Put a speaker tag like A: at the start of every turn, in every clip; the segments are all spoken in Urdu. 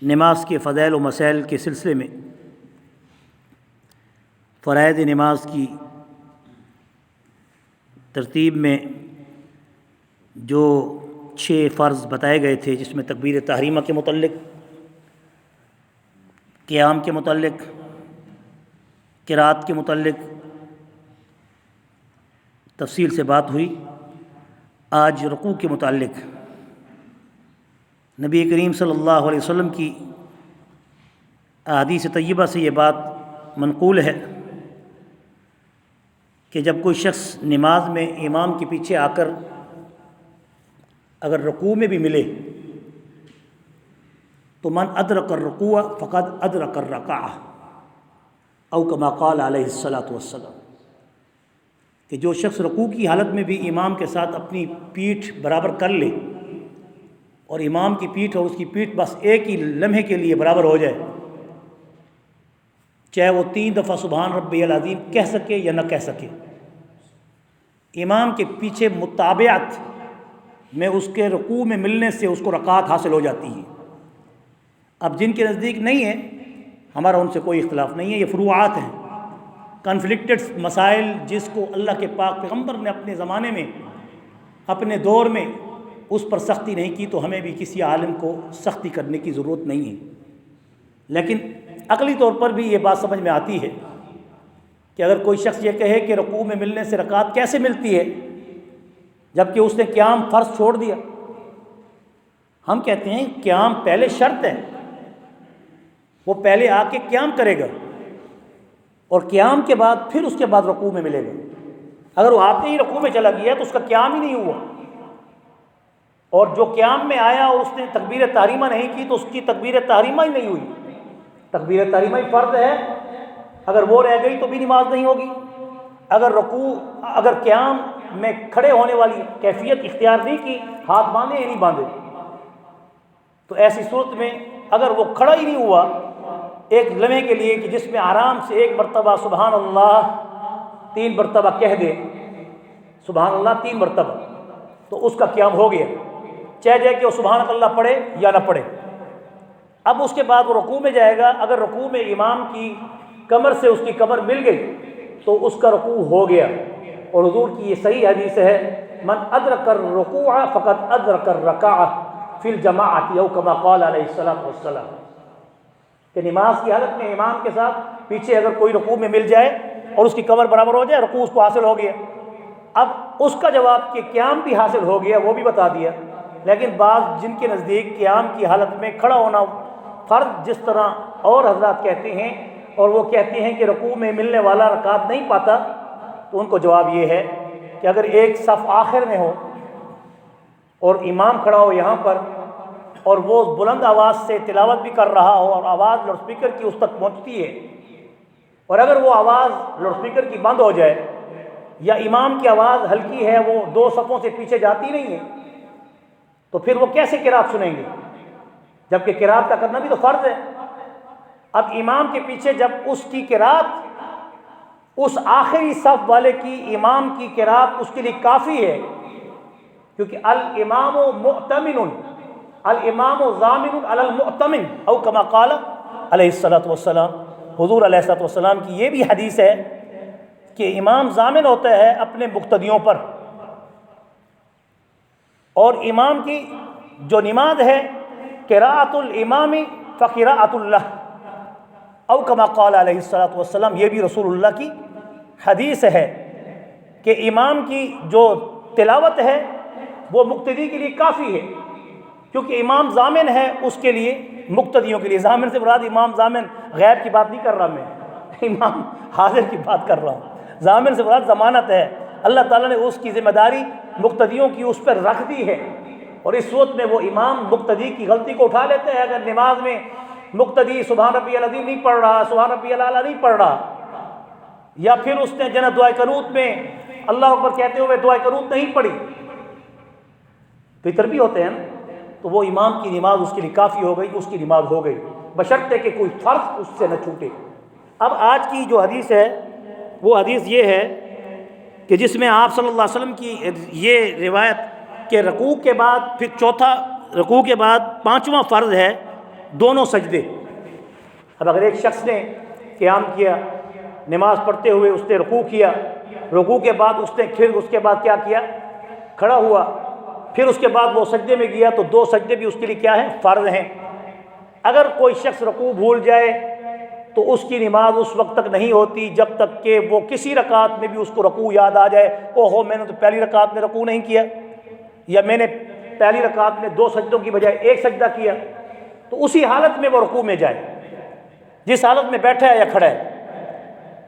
A: نماز کے فضائل و مسائل کے سلسلے میں فرائض نماز کی ترتیب میں جو 6 فرض بتائے گئے تھے، جس میں تکبیر تحریمہ کے متعلق، قیام کے متعلق، قرات کے متعلق تفصیل سے بات ہوئی۔ آج رکوع کے متعلق نبی کریم صلی اللہ علیہ وسلم کی احادیث طیبہ سے یہ بات منقول ہے کہ جب کوئی شخص نماز میں امام کے پیچھے آ کر اگر رکوع میں بھی ملے تو من ادرک الرکوع فقد ادرک الرکعہ او کما قال علیہ الصلاۃ والسلام، کہ جو شخص رکوع کی حالت میں بھی امام کے ساتھ اپنی پیٹھ برابر کر لے، اور امام کی پیٹھ اور اس کی پیٹھ بس ایک ہی لمحے کے لیے برابر ہو جائے، چاہے وہ 3 دفعہ سبحان ربی العظیم کہہ سکے یا نہ کہہ سکے، امام کے پیچھے متابعت میں اس کے رکوع میں ملنے سے اس کو رکعت حاصل ہو جاتی ہے۔ اب جن کے نزدیک نہیں ہے، ہمارا ان سے کوئی اختلاف نہیں ہے، یہ فروعات ہیں، کنفلکٹڈ مسائل جس کو اللہ کے پاک پیغمبر نے اپنے زمانے میں اپنے دور میں اس پر سختی نہیں کی، تو ہمیں بھی کسی عالم کو سختی کرنے کی ضرورت نہیں ہے۔ لیکن عقلی طور پر بھی یہ بات سمجھ میں آتی ہے کہ اگر کوئی شخص یہ کہے کہ رکوع میں ملنے سے رکعت کیسے ملتی ہے جبکہ اس نے قیام فرض چھوڑ دیا، ہم کہتے ہیں قیام پہلے شرط ہے، وہ پہلے آ کے قیام کرے گا اور قیام کے بعد پھر اس کے بعد رکوع میں ملے گا۔ اگر وہ آتے ہی رکوع میں چلا گیا تو اس کا قیام ہی نہیں ہوا، اور جو قیام میں آیا اور اس نے تکبیر تحریمہ نہیں کی تو اس کی تکبیر تحریمہ ہی نہیں ہوئی۔ تکبیر تحریمہ ہی فرض ہے، اگر وہ رہ گئی تو بھی نماز نہیں ہوگی۔ اگر قیام میں کھڑے ہونے والی کیفیت اختیار نہیں کی، ہاتھ باندھے یا نہیں باندھے، تو ایسی صورت میں اگر وہ کھڑا ہی نہیں ہوا ایک لمحے کے لیے کہ جس میں آرام سے 1 مرتبہ سبحان اللہ 3 مرتبہ کہہ دے، سبحان اللہ 3 مرتبہ، تو اس کا قیام ہو گیا، چاہے جائے کہ وہ سبحان اللہ پڑھے یا نہ پڑھے۔ اب اس کے بعد وہ رکوع میں جائے گا، اگر رکوع میں امام کی کمر سے اس کی کمر مل گئی تو اس کا رکوع ہو گیا، اور حضور کی یہ صحیح حدیث ہے، من ادرک الرکوع فقد ادرک الرکعہ فی الجماعۃ او کما قال علیہ الصلاۃ والسلام، کہ نماز کی حالت میں امام کے ساتھ پیچھے اگر کوئی رکوع میں مل جائے اور اس کی کمر برابر ہو جائے، رکوع اس کو حاصل ہو گیا۔ اب اس کا جواب کہ قیام بھی حاصل ہو گیا وہ بھی بتا دیا، لیکن بعض جن کے نزدیک قیام کی حالت میں کھڑا ہونا فرض جس طرح اور حضرات کہتے ہیں، اور وہ کہتے ہیں کہ رکوع میں ملنے والا رکعت نہیں پاتا، تو ان کو جواب یہ ہے کہ اگر ایک صف آخر میں ہو اور امام کھڑا ہو یہاں پر، اور وہ بلند آواز سے تلاوت بھی کر رہا ہو اور آواز لاؤڈ اسپیکر کی اس تک پہنچتی ہے، اور اگر وہ آواز لاؤڈ اسپیکر کی بند ہو جائے یا امام کی آواز ہلکی ہے، وہ 2 صفوں سے پیچھے جاتی نہیں ہے، تو پھر وہ کیسے قرات سنیں گے، جبکہ قرات کا کرنا بھی تو فرض ہے۔ اب امام کے پیچھے جب اس کی قرات اس آخری صف والے کی امام کی قرات اس کے لیے کافی ہے، کیونکہ الامام مؤتمن الامام ضامن علی المؤتمن او کما قال علیہ الصلاۃ والسلام، حضور علیہ الصلاۃ والسلام کی یہ بھی حدیث ہے کہ امام ضامن ہوتا ہے اپنے مقتدیوں پر، اور امام کی جو نماز ہے قراءۃ الامام فقراءۃ اللہ او کما قال علیہ الصلاۃ والسلام، یہ بھی رسول اللہ کی حدیث ہے کہ امام کی جو تلاوت ہے وہ مقتدی کے لیے کافی ہے، کیونکہ امام ضامن ہے اس کے لیے مقتدیوں کے لیے۔ ضامن سے مراد امام ضامن غیب کی بات نہیں کر رہا، میں امام حاضر کی بات کر رہا ہوں۔ ضامن سے مراد ضمانت ہے، اللہ تعالیٰ نے اس کی ذمہ داری مقتدیوں کی اس پر رکھ دی ہے، اور اس صورت میں وہ امام مقتدی کی غلطی کو اٹھا لیتے ہیں۔ اگر نماز میں مقتدی سبحان ربی العظیم نہیں پڑھ رہا، سبحان ربی الاعلیٰ نہیں پڑھ رہا، یا پھر اس نے جنت دعائے قنوت میں اللہ اکبر کہتے ہوئے دعائے قنوت نہیں پڑھی، فطر بھی ہوتے ہیں نا، تو وہ امام کی نماز اس کے لیے کافی ہو گئی، اس کی نماز ہو گئی، بشرطے کہ کوئی فرض اس سے نہ چھوٹے۔ اب آج کی جو حدیث ہے وہ حدیث یہ ہے کہ جس میں آپ صلی اللہ علیہ وسلم کی یہ روایت کہ رکوع کے بعد پھر چوتھا رکوع کے بعد 5واں فرض ہے دونوں سجدے۔ اب اگر ایک شخص نے قیام کیا، نماز پڑھتے ہوئے اس نے رکوع کیا، رکوع کے بعد اس نے پھر اس کے بعد کیا کیا، کھڑا ہوا، پھر اس کے بعد وہ سجدے میں گیا، تو دو سجدے بھی اس کے لیے کیا ہیں، فرض ہیں۔ اگر کوئی شخص رکوع بھول جائے تو اس کی نماز اس وقت تک نہیں ہوتی جب تک کہ وہ کسی رکعت میں بھی اس کو رکوع یاد آ جائے، اوہو میں نے تو پہلی رکعت میں رکوع نہیں کیا، یا میں نے پہلی رکعت میں دو سجدوں کی بجائے ایک سجدہ کیا، تو اسی حالت میں وہ رکوع میں جائے، جس حالت میں بیٹھا ہے یا کھڑا ہے۔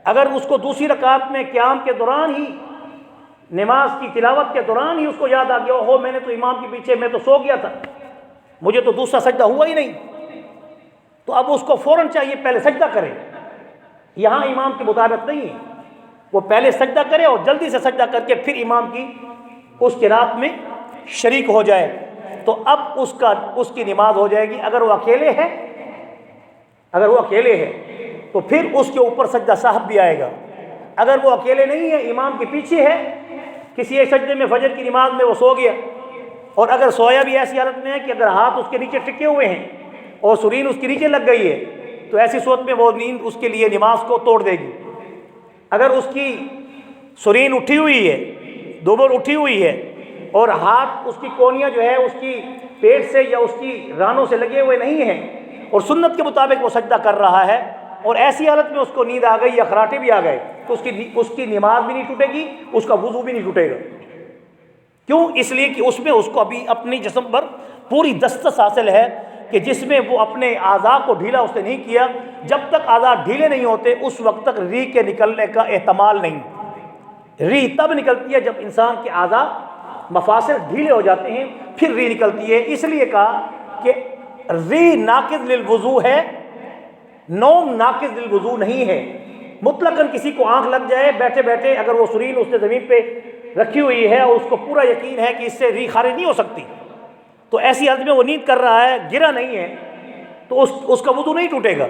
A: اگر اس کو دوسری رکعت میں قیام کے دوران ہی، نماز کی تلاوت کے دوران ہی اس کو یاد آ گیا، اوہو میں نے تو امام کے پیچھے میں تو سو گیا تھا، مجھے تو دوسرا سجدہ ہوا ہی نہیں، تو اب اس کو فوراً چاہیے پہلے سجدہ کرے۔ یہاں امام کی مطابقت نہیں ہے، وہ پہلے سجدہ کرے اور جلدی سے سجدہ کر کے پھر امام کی اس قرات میں شریک ہو جائے، تو اب اس کی نماز ہو جائے گی۔ اگر وہ اکیلے ہے تو پھر اس کے اوپر سجدہ صاحب بھی آئے گا۔ اگر وہ اکیلے نہیں ہے، امام کے پیچھے ہے، کسی ایک سجدے میں فجر کی نماز میں وہ سو گیا، اور اگر سویا بھی ایسی حالت میں ہے کہ اگر ہاتھ اس کے نیچے ٹکے ہوئے ہیں اور سرین اس کے نیچے لگ گئی ہے، تو ایسی صورت میں وہ نیند اس کے لیے نماز کو توڑ دے گی۔ اگر اس کی سرین اٹھی ہوئی ہے، دوبر اٹھی ہوئی ہے، اور ہاتھ اس کی کونیاں جو ہے اس کی پیٹ سے یا اس کی رانوں سے لگے ہوئے نہیں ہیں، اور سنت کے مطابق وہ سجدہ کر رہا ہے، اور ایسی حالت میں اس کو نیند آ گئی یا خراٹے بھی آ گئے، تو اس کی نماز بھی نہیں ٹوٹے گی، اس کا وضو بھی نہیں ٹوٹے گا۔ کیوں؟ اس لیے کہ اس میں اس کو ابھی اپنی جسم پر پوری دسترس حاصل ہے، کہ جس میں وہ اپنے اعضاء کو ڈھیلا اس نے نہیں کیا۔ جب تک اعضاء ڈھیلے نہیں ہوتے اس وقت تک ریح کے نکلنے کا احتمال نہیں۔ ریح تب نکلتی ہے جب انسان کے اعضاء مفاصل ڈھیلے ہو جاتے ہیں، پھر ریح نکلتی ہے۔ اس لیے کہا کہ ریح ناقض للوضو ہے، نوم ناقض للوضو نہیں ہے۔ مطلقاً کسی کو آنکھ لگ جائے بیٹھے بیٹھے، اگر وہ سرین اس نے زمین پہ رکھی ہوئی ہے اور اس کو پورا یقین ہے کہ اس سے ریح خارج نہیں ہو سکتی، تو ایسی حالت میں وہ نیند کر رہا ہے، گرا نہیں ہے، تو اس کا وضو نہیں ٹوٹے گا۔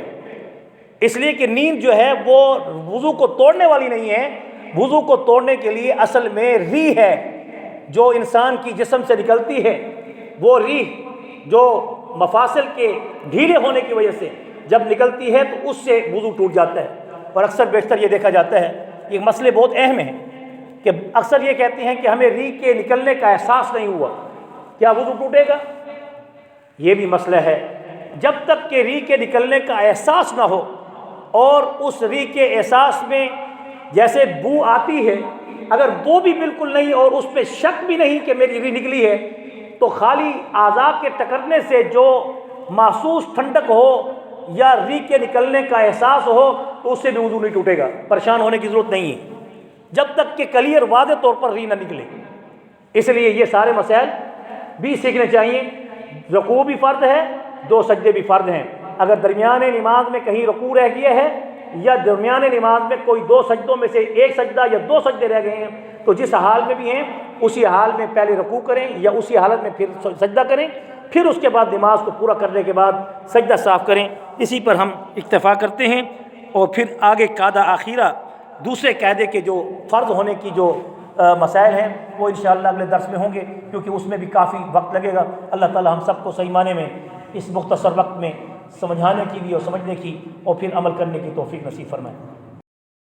A: اس لیے کہ نیند جو ہے وہ وضو کو توڑنے والی نہیں ہے۔ وضو کو توڑنے کے لیے اصل میں ریح ہے جو انسان کی جسم سے نکلتی ہے، وہ ریح جو مفاصل کے ڈھیلے ہونے کی وجہ سے جب نکلتی ہے تو اس سے وضو ٹوٹ جاتا ہے۔ اور اکثر بیشتر یہ دیکھا جاتا ہے، یہ مسئلے بہت اہم ہیں، کہ اکثر یہ کہتے ہیں کہ ہمیں ریح کے نکلنے کا احساس نہیں ہوا، کیا وضو ٹوٹے گا؟ یہ بھی مسئلہ ہے۔ جب تک کہ ریح کے نکلنے کا احساس نہ ہو، اور اس ریح کے احساس میں جیسے بو آتی ہے، اگر وہ بھی بالکل نہیں اور اس پہ شک بھی نہیں کہ میری ریح نکلی ہے، تو خالی اعضاء کے ٹکرنے سے جو محسوس ٹھنڈک ہو یا ریح کے نکلنے کا احساس ہو تو اس سے بھی وضو نہیں ٹوٹے گا۔ پریشان ہونے کی ضرورت نہیں ہے جب تک کہ کلیئر واضح طور پر ریح نہ نکلے۔ اس لیے یہ سارے مسائل بھی سیکھنے چاہیے۔ رکوع بھی فرض ہے، دو سجدے بھی فرض ہیں۔ اگر درمیان نماز میں کہیں رکوع رہ گیا ہے یا درمیان نماز میں کوئی دو سجدوں میں سے ایک سجدہ یا دو سجدے رہ گئے ہیں، تو جس حال میں بھی ہیں اسی حال میں پہلے رکوع کریں یا اسی حالت میں پھر سجدہ کریں، پھر اس کے بعد نماز کو پورا کرنے کے بعد سجدہ صاف کریں۔ اسی پر ہم اکتفا کرتے ہیں، اور پھر آگے قاعدہ آخیرہ دوسرے قاعدے کے جو فرض ہونے کی جو مسائل ہیں وہ انشاءاللہ اگلے درس میں ہوں گے، کیونکہ اس میں بھی کافی وقت لگے گا۔ اللہ تعالی ہم سب کو صحیح معنی میں اس مختصر وقت میں سمجھانے کی بھی اور سمجھنے کی اور پھر عمل کرنے کی توفیق نصیب فرمائے۔